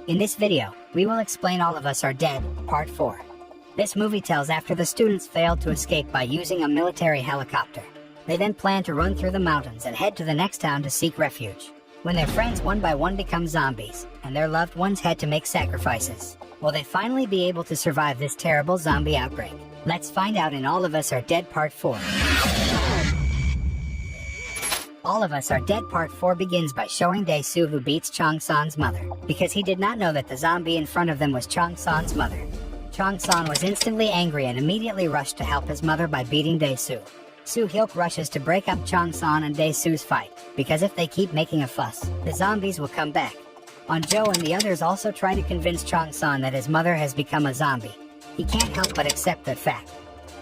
In this video, we will explain All of Us Are Dead, Part 4. This movie tells after the students failed to escape by using a military helicopter. They then plan to run through the mountains and head to the next town to seek refuge. When their friends one by one become zombies, and their loved ones had to make sacrifices, will they finally be able to survive this terrible zombie outbreak? Let's find out in All of Us Are Dead Part 4. All of Us Are Dead Part 4 begins by showing Dae-soo who beats Chong-san's mother, because he did not know that the zombie in front of them was Chong-san's mother. Chong-san was instantly angry and immediately rushed to help his mother by beating Dae-soo. Soo-hyuk rushes to break up Chong-san and Dae-soo's fight, because if they keep making a fuss, the zombies will come back. On-jo and the others also try to convince Chong-san that his mother has become a zombie. He can't help but accept that fact.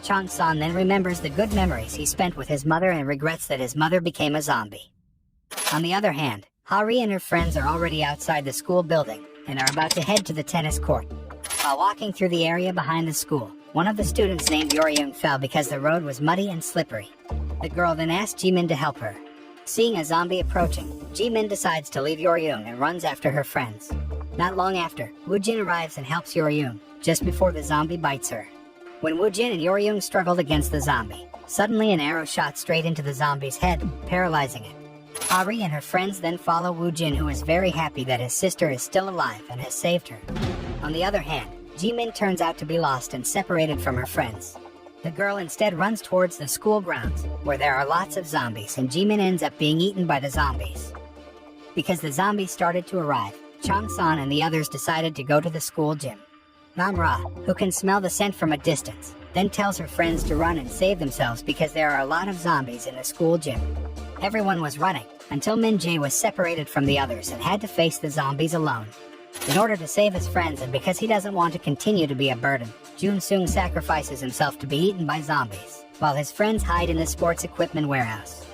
Chong-san then remembers the good memories he spent with his mother and regrets that his mother became a zombie. On the other hand, Hari and her friends are already outside the school building, and are about to head to the tennis court. While walking through the area behind the school, one of the students named Yor-young fell because the road was muddy and slippery. The girl then asked Ji-min to help her. Seeing a zombie approaching, Ji-min decides to leave Yor-young and runs after her friends. Not long after, Woo-jin arrives and helps Yor-young, just before the zombie bites her. When Woo-jin and Yor-young struggled against the zombie, suddenly an arrow shot straight into the zombie's head, paralyzing it. Hari and her friends then follow Woo-jin, who is very happy that his sister is still alive and has saved her. On the other hand, Ji-min turns out to be lost and separated from her friends. The girl instead runs towards the school grounds, where there are lots of zombies, and Ji-min ends up being eaten by the zombies. Because the zombies started to arrive, Chong-san and the others decided to go to the school gym. Nam-ra, who can smell the scent from a distance, then tells her friends to run and save themselves because there are a lot of zombies in the school gym. Everyone was running, until Min-jae was separated from the others and had to face the zombies alone. In order to save his friends and because he doesn't want to continue to be a burden, Jun-sung sacrifices himself to be eaten by zombies, while his friends hide in the sports equipment warehouse.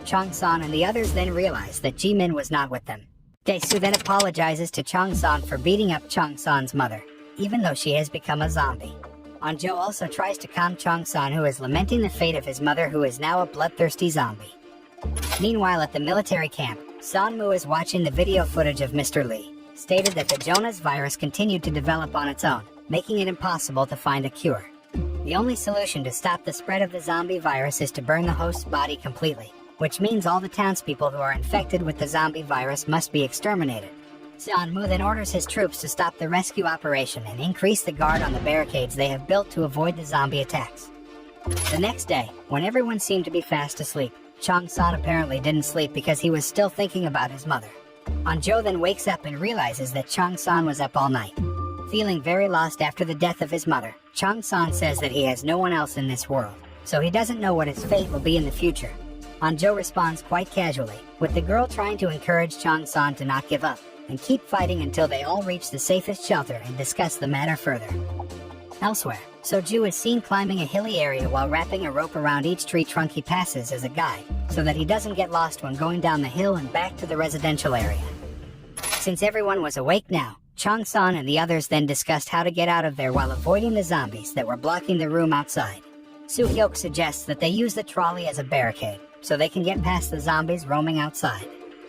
Chong-san and the others then realize that Ji-min was not with them. Dae-soo then apologizes to Chong-san for beating up Chong-san's mother, even though she has become a zombie. On-jo also tries to calm Chong-san, who is lamenting the fate of his mother, who is now a bloodthirsty zombie. Meanwhile at the military camp, San-moo is watching the video footage of Mr. Lee, stated that the Jonas virus continued to develop on its own, making it impossible to find a cure. The only solution to stop the spread of the zombie virus is to burn the host's body completely, which means all the townspeople who are infected with the zombie virus must be exterminated. San-moo then orders his troops to stop the rescue operation and increase the guard on the barricades they have built to avoid the zombie attacks. The next day, when everyone seemed to be fast asleep, Chong-san apparently didn't sleep because he was still thinking about his mother. On-jo then wakes up and realizes that Chong-san was up all night. Feeling very lost after the death of his mother, Chong-san says that he has no one else in this world, so he doesn't know what his fate will be in the future. On-jo responds quite casually, with the girl trying to encourage Chong-san to not give up and keep fighting until they all reach the safest shelter and discuss the matter further. Elsewhere, Soju is seen climbing a hilly area while wrapping a rope around each tree trunk he passes as a guide, so that he doesn't get lost when going down the hill and back to the residential area. Since everyone was awake now, Chong-san and the others then discussed how to get out of there while avoiding the zombies that were blocking the room outside. Soo-hyuk suggests that they use the trolley as a barricade, so they can get past the zombies roaming outside.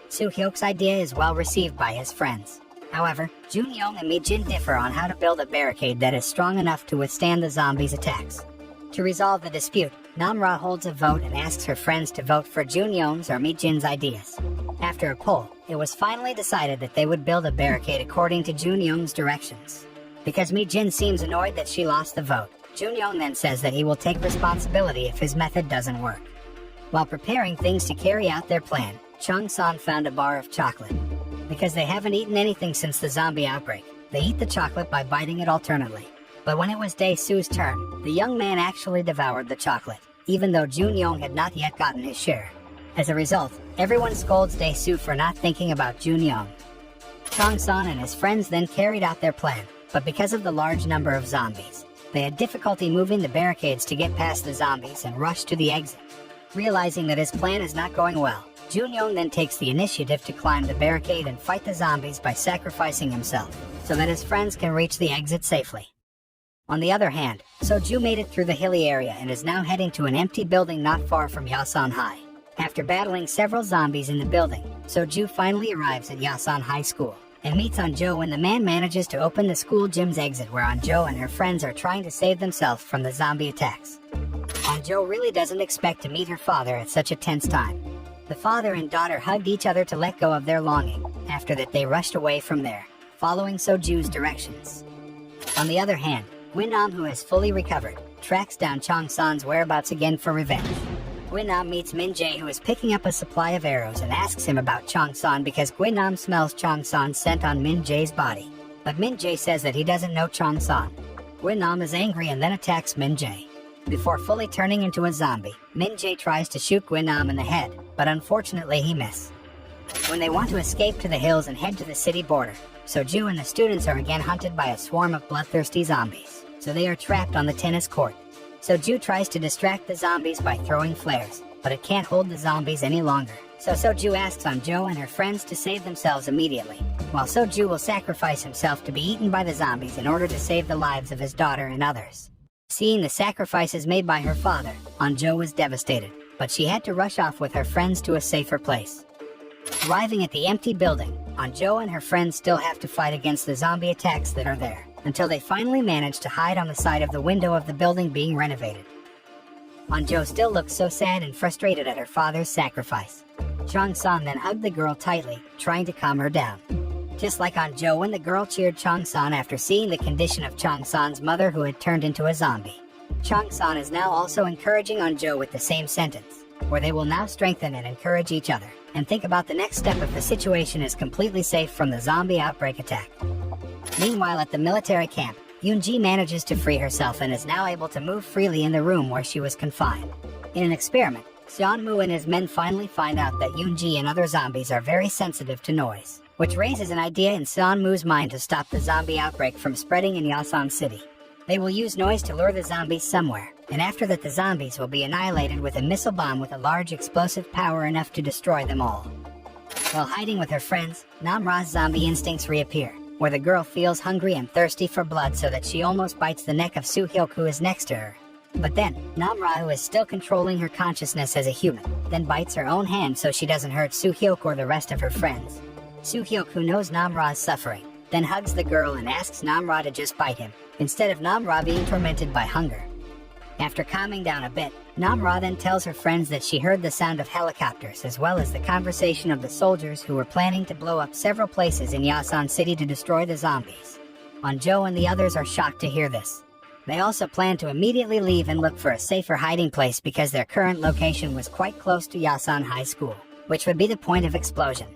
Soo-hyuk's idea is well received by his friends. However, Jun-young and Mi-jin differ on how to build a barricade that is strong enough to withstand the zombies' attacks. To resolve the dispute, Nam-ra holds a vote and asks her friends to vote for Jun-young's or Mi-jin's ideas. After a poll, it was finally decided that they would build a barricade according to Jun-young's directions. Because Mi-jin seems annoyed that she lost the vote, Jun-young then says that he will take responsibility if his method doesn't work. While preparing things to carry out their plan, Chong-san found a bar of chocolate. Because they haven't eaten anything since the zombie outbreak, they eat the chocolate by biting it alternately. But when it was Dae-soo's turn, the young man actually devoured the chocolate, even though Jun-young had not yet gotten his share. As a result, everyone scolds Dae-soo for not thinking about Jun-young. Chong-san and his friends then carried out their plan, but because of the large number of zombies, they had difficulty moving the barricades to get past the zombies and rushed to the exit. Realizing that his plan is not going well, Jun-young then takes the initiative to climb the barricade and fight the zombies by sacrificing himself, so that his friends can reach the exit safely. On the other hand, Soju made it through the hilly area and is now heading to an empty building not far from Yasan High. After battling several zombies in the building, Soju finally arrives at Yasan High School. and meets Anjo when the man manages to open the school gym's exit, where Anjo and her friends are trying to save themselves from the zombie attacks. Anjo really doesn't expect to meet her father at such a tense time. The father and daughter hugged each other to let go of their longing. After that, they rushed away from there, following Soju's directions. On the other hand, Gwynam, who has fully recovered, tracks down Chong-san's whereabouts again for revenge. Gwynam meets Min-jae, who is picking up a supply of arrows, and asks him about Chong-san because Gwynam smells Chong-san's scent on Min-jae's body. But Min-jae says that he doesn't know Chong-san. Gwynam is angry and then attacks Min-jae. Before fully turning into a zombie, Min-jae tries to shoot Gwynam in the head, but unfortunately he misses. When they want to escape to the hills and head to the city border, Soju and the students are again hunted by a swarm of bloodthirsty zombies, so they are trapped on the tennis court. Soju tries to distract the zombies by throwing flares, but it can't hold the zombies any longer. So Soju asks Anjo and her friends to save themselves immediately, while Soju will sacrifice himself to be eaten by the zombies in order to save the lives of his daughter and others. Seeing the sacrifices made by her father, Anjo was devastated, but she had to rush off with her friends to a safer place. Arriving at the empty building, Anjo and her friends still have to fight against the zombie attacks that are there, until they finally manage to hide on the side of the window of the building being renovated. Anjo still looks so sad and frustrated at her father's sacrifice. Chong-san then hugged the girl tightly, trying to calm her down. Just like Anjo when the girl cheered Chong-san after seeing the condition of Chong-san's mother, who had turned into a zombie. Chong-san is now also encouraging Anjo with the same sentence, where they will now strengthen and encourage each other, and think about the next step if the situation is completely safe from the zombie outbreak attack. Meanwhile, at the military camp, Yoon-ji manages to free herself and is now able to move freely in the room where she was confined. In an experiment, Seon-moo and his men finally find out that Yoon-ji and other zombies are very sensitive to noise, which raises an idea in Seon-moo's mind to stop the zombie outbreak from spreading in Yasan City. They will use noise to lure the zombies somewhere, and after that the zombies will be annihilated with a missile bomb with a large explosive power enough to destroy them all. While hiding with her friends, Namra's zombie instincts reappear, where the girl feels hungry and thirsty for blood so that she almost bites the neck of Soo-hyuk, who is next to her. But then, Namra, who is still controlling her consciousness as a human, then bites her own hand so she doesn't hurt Soo-hyuk or the rest of her friends. Soo-hyuk, who knows Namra is suffering, then hugs the girl and asks Namra to just bite him, instead of Namra being tormented by hunger. After calming down a bit, Namra then tells her friends that she heard the sound of helicopters as well as the conversation of the soldiers who were planning to blow up several places in Yasan City to destroy the zombies. Anjo and the others are shocked to hear this. They also plan to immediately leave and look for a safer hiding place because their current location was quite close to Yasan High School, which would be the point of explosion.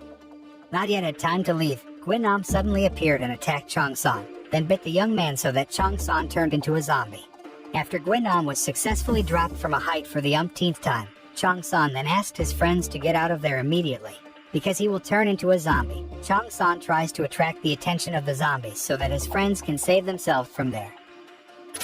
Not yet had time to leave, Gwynam suddenly appeared and attacked Chong-san, then bit the young man so that Chong-san turned into a zombie. After Gwynam was successfully dropped from a height for the umpteenth time, Chong-san then asked his friends to get out of there immediately, because he will turn into a zombie. Chong-san tries to attract the attention of the zombies so that his friends can save themselves from there.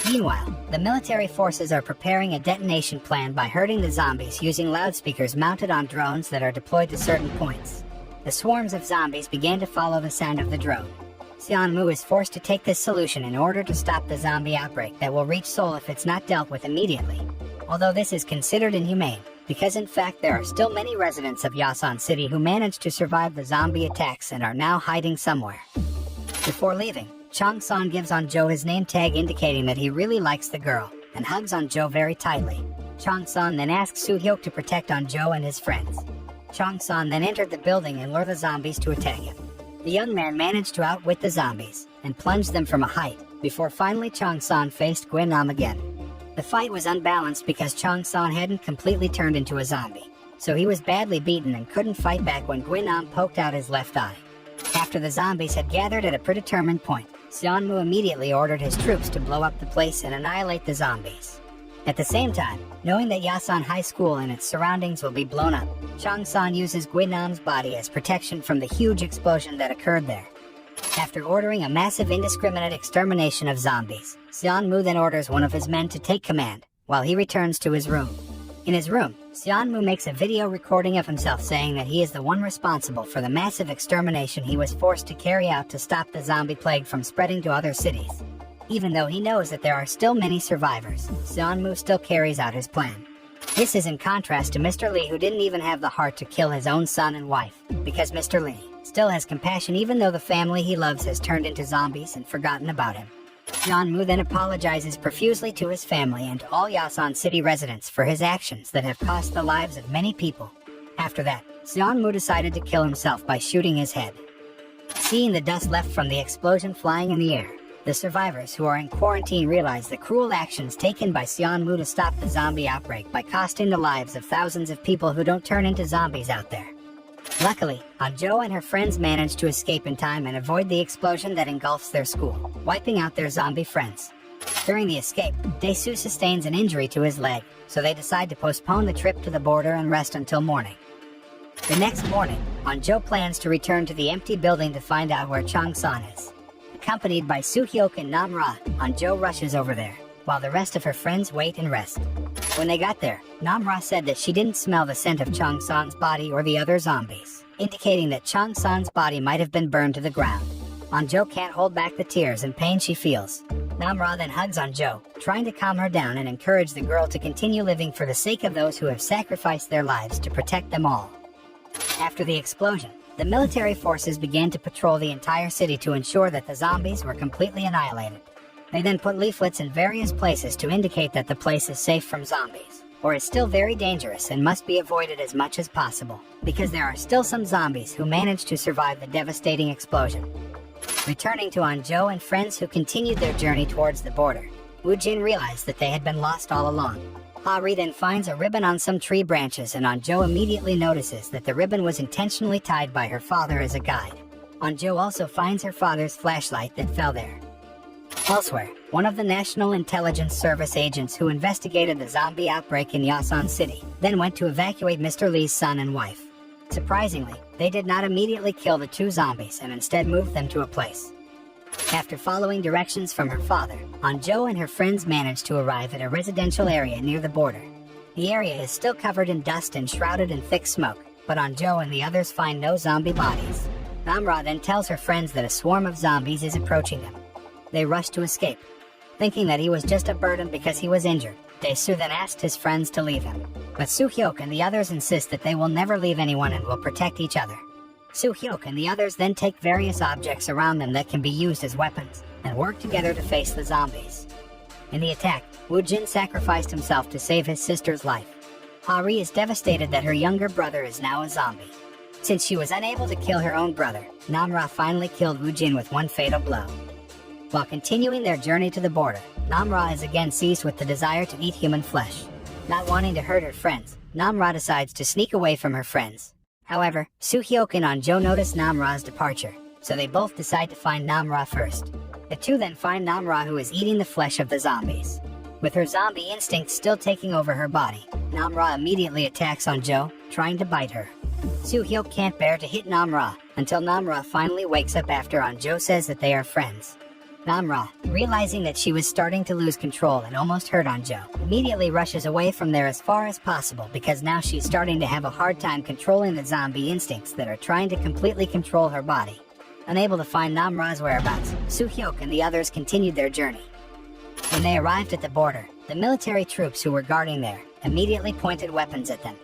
Meanwhile, the military forces are preparing a detonation plan by hurting the zombies using loudspeakers mounted on drones that are deployed to certain points. The swarms of zombies began to follow the sound of the drone. Seon-moo is forced to take this solution in order to stop the zombie outbreak that will reach Seoul if it's not dealt with immediately. Although this is considered inhumane, because in fact there are still many residents of Yasan City who managed to survive the zombie attacks and are now hiding somewhere. Before leaving, Chong-san gives Anjo his name tag indicating that he really likes the girl, and hugs Anjo very tightly. Chong-san then asks Soo-hyuk to protect Anjo and his friends. Chong-san then entered the building and lured the zombies to attack him. The young man managed to outwit the zombies, and plunged them from a height, before finally Chong-san faced Gwynam again. The fight was unbalanced because Chong-san hadn't completely turned into a zombie, so he was badly beaten and couldn't fight back when Gwynam poked out his left eye. After the zombies had gathered at a predetermined point, Seon-moo immediately ordered his troops to blow up the place and annihilate the zombies. At the same time, knowing that Yasan High School and its surroundings will be blown up, Chong-san uses Gwynam's body as protection from the huge explosion that occurred there. After ordering a massive indiscriminate extermination of zombies, Seon-moo then orders one of his men to take command, while he returns to his room. In his room, Seon-moo makes a video recording of himself saying that he is the one responsible for the massive extermination he was forced to carry out to stop the zombie plague from spreading to other cities. Even though he knows that there are still many survivors, Seon-moo still carries out his plan. This is in contrast to Mr. Lee, who didn't even have the heart to kill his own son and wife, because Mr. Lee still has compassion even though the family he loves has turned into zombies and forgotten about him. Jeonmu then apologizes profusely to his family and all Yasan City residents for his actions that have cost the lives of many people. After that, Jeonmu decided to kill himself by shooting his head. Seeing the dust left from the explosion flying in the air, the survivors who are in quarantine realize the cruel actions taken by Jeonmu to stop the zombie outbreak by costing the lives of thousands of people who don't turn into zombies out there. Luckily, Anjo and her friends manage to escape in time and avoid the explosion that engulfs their school, wiping out their zombie friends. During the escape, Dae-soo sustains an injury to his leg, so they decide to postpone the trip to the border and rest until morning. The next morning, Anjo plans to return to the empty building to find out where Chang-san is. Accompanied by Soo-hyuk and Nam-ra, Anjo rushes over there, while the rest of her friends wait and rest. When they got there, Nam-ra said that she didn't smell the scent of Chang-san's body or the other zombies, indicating that Chang-san's body might have been burned to the ground. Anjo can't hold back the tears and pain she feels. Nam-ra then hugs Anjo, trying to calm her down and encourage the girl to continue living for the sake of those who have sacrificed their lives to protect them all. After the explosion, the military forces began to patrol the entire city to ensure that the zombies were completely annihilated. They then put leaflets in various places to indicate that the place is safe from zombies, or is still very dangerous and must be avoided as much as possible, because there are still some zombies who managed to survive the devastating explosion. Returning to Anjo and friends who continued their journey towards the border, Woo-jin realized that they had been lost all along. Ha-ri then finds a ribbon on some tree branches and Anjo immediately notices that the ribbon was intentionally tied by her father as a guide. Anjo also finds her father's flashlight that fell there. Elsewhere, one of the National Intelligence Service agents who investigated the zombie outbreak in Yasan City then went to evacuate Mr. Lee's son and wife. Surprisingly, they did not immediately kill the two zombies and instead moved them to a place. After following directions from her father, Anjo and her friends managed to arrive at a residential area near the border. The area is still covered in dust and shrouded in thick smoke, but Anjo and the others find no zombie bodies. Nam-ra then tells her friends that a swarm of zombies is approaching them. They rush to escape. Thinking that he was just a burden because he was injured, Dae-soo then asked his friends to leave him. But Soo-hyuk and the others insist that they will never leave anyone and will protect each other. Soo-hyuk and the others then take various objects around them that can be used as weapons, and work together to face the zombies. In the attack, Woo-jin sacrificed himself to save his sister's life. Ha-ri is devastated that her younger brother is now a zombie. Since she was unable to kill her own brother, Nam-ra finally killed Woo-jin with one fatal blow. While continuing their journey to the border, Nam-ra is again seized with the desire to eat human flesh. Not wanting to hurt her friends, Nam-ra decides to sneak away from her friends. However, Soo-hyuk and Anjo notice Nam-ra's departure, so they both decide to find Nam-ra first. The two then find Nam-ra who is eating the flesh of the zombies. With her zombie instincts still taking over her body, Nam-ra immediately attacks Anjo, trying to bite her. Soo-hyuk can't bear to hit Nam-ra, until Nam-ra finally wakes up after Anjo says that they are friends. Nam-ra, realizing that she was starting to lose control and almost hurt Anjo, immediately rushes away from there as far as possible because now she's starting to have a hard time controlling the zombie instincts that are trying to completely control her body. Unable to find Nam-ra's whereabouts, Soo-hyuk and the others continued their journey. When they arrived at the border, the military troops who were guarding there immediately pointed weapons at them.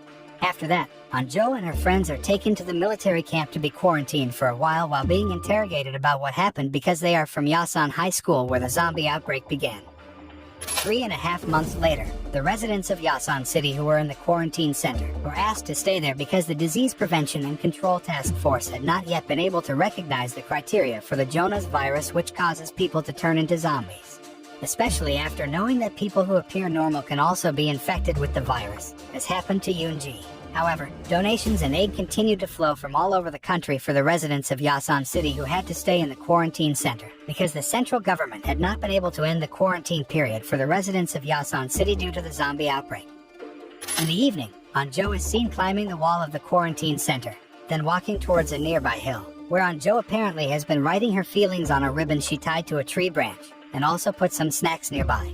After that, Anjo and her friends are taken to the military camp to be quarantined for a while being interrogated about what happened because they are from Yasan High School where the zombie outbreak began. 3.5 months later, the residents of Yasan City who were in the quarantine center were asked to stay there because the Disease Prevention and Control Task Force had not yet been able to recognize the criteria for the Jonas virus which causes people to turn into zombies. Especially after knowing that people who appear normal can also be infected with the virus, as happened to Yoon-ji. However, donations and aid continued to flow from all over the country for the residents of Yasan City who had to stay in the quarantine center, because the central government had not been able to end the quarantine period for the residents of Yasan City due to the zombie outbreak. In the evening, Anjo is seen climbing the wall of the quarantine center, then walking towards a nearby hill, where Anjo apparently has been writing her feelings on a ribbon she tied to a tree branch, and also put some snacks nearby.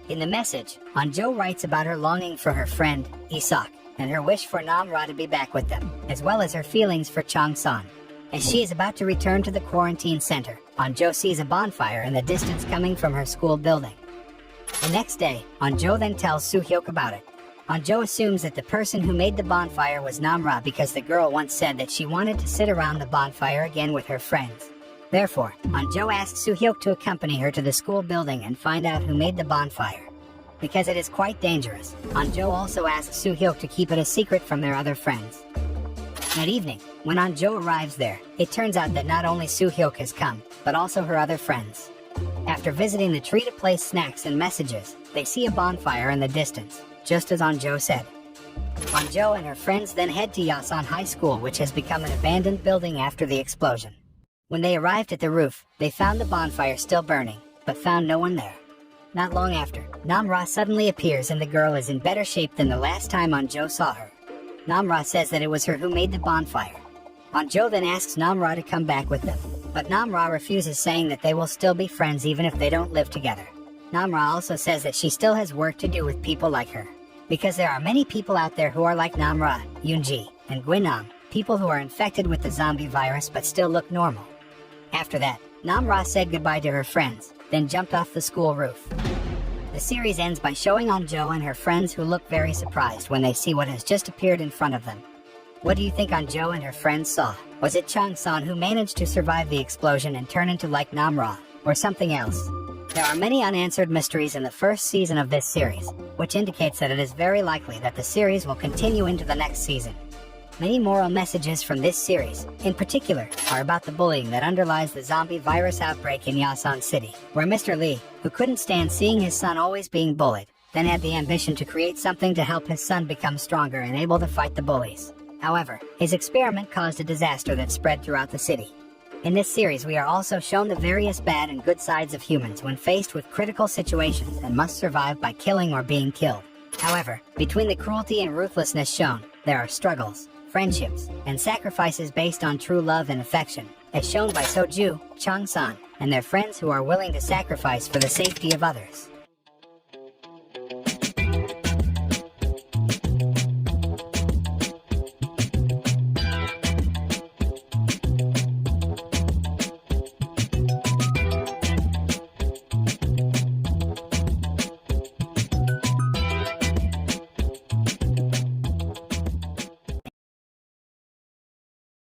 In the message, Anjo writes about her longing for her friend, Isak, and her wish for Nam-ra to be back with them, as well as her feelings for Chang-san. As she is about to return to the quarantine center, Anjo sees a bonfire in the distance coming from her school building. The next day, Anjo then tells Soo-hyuk about it. Anjo assumes that the person who made the bonfire was Namra because the girl once said that she wanted to sit around the bonfire again with her friends. Therefore, Anjo asks Soo-hyuk to accompany her to the school building and find out who made the bonfire. Because it is quite dangerous, Anjo also asks Soo-hyuk to keep it a secret from their other friends. That evening, when Anjo arrives there, it turns out that not only Soo-hyuk has come, but also her other friends. After visiting the tree to place snacks and messages, they see a bonfire in the distance, just as Anjo said. Anjo and her friends then head to Yasan High School, which has become an abandoned building after the explosion. When they arrived at the roof, they found the bonfire still burning, but found no one there. Not long after, Namra suddenly appears and the girl is in better shape than the last time Anjo saw her. Namra says that it was her who made the bonfire. Anjo then asks Namra to come back with them, but Namra refuses, saying that they will still be friends even if they don't live together. Namra also says that she still has work to do with people like her, because there are many people out there who are like Namra, Yoonji, and Gwynam, people who are infected with the zombie virus but still look normal. After that, Namra said goodbye to her friends, then jumped off the school roof. The series ends by showing Anjo and her friends, who look very surprised when they see what has just appeared in front of them. What do you think Anjo and her friends saw? Was it Chang-san who managed to survive the explosion and turn into like Namra, or something else? There are many unanswered mysteries in the first season of this series, which indicates that it is very likely that the series will continue into the next season. Many moral messages from this series, in particular, are about the bullying that underlies the zombie virus outbreak in Yasan City, where Mr. Lee, who couldn't stand seeing his son always being bullied, then had the ambition to create something to help his son become stronger and able to fight the bullies. However, his experiment caused a disaster that spread throughout the city. In this series, we are also shown the various bad and good sides of humans when faced with critical situations and must survive by killing or being killed. However, between the cruelty and ruthlessness shown, there are struggles, friendships, and sacrifices based on true love and affection, as shown by Soju, Chang-san, and their friends who are willing to sacrifice for the safety of others.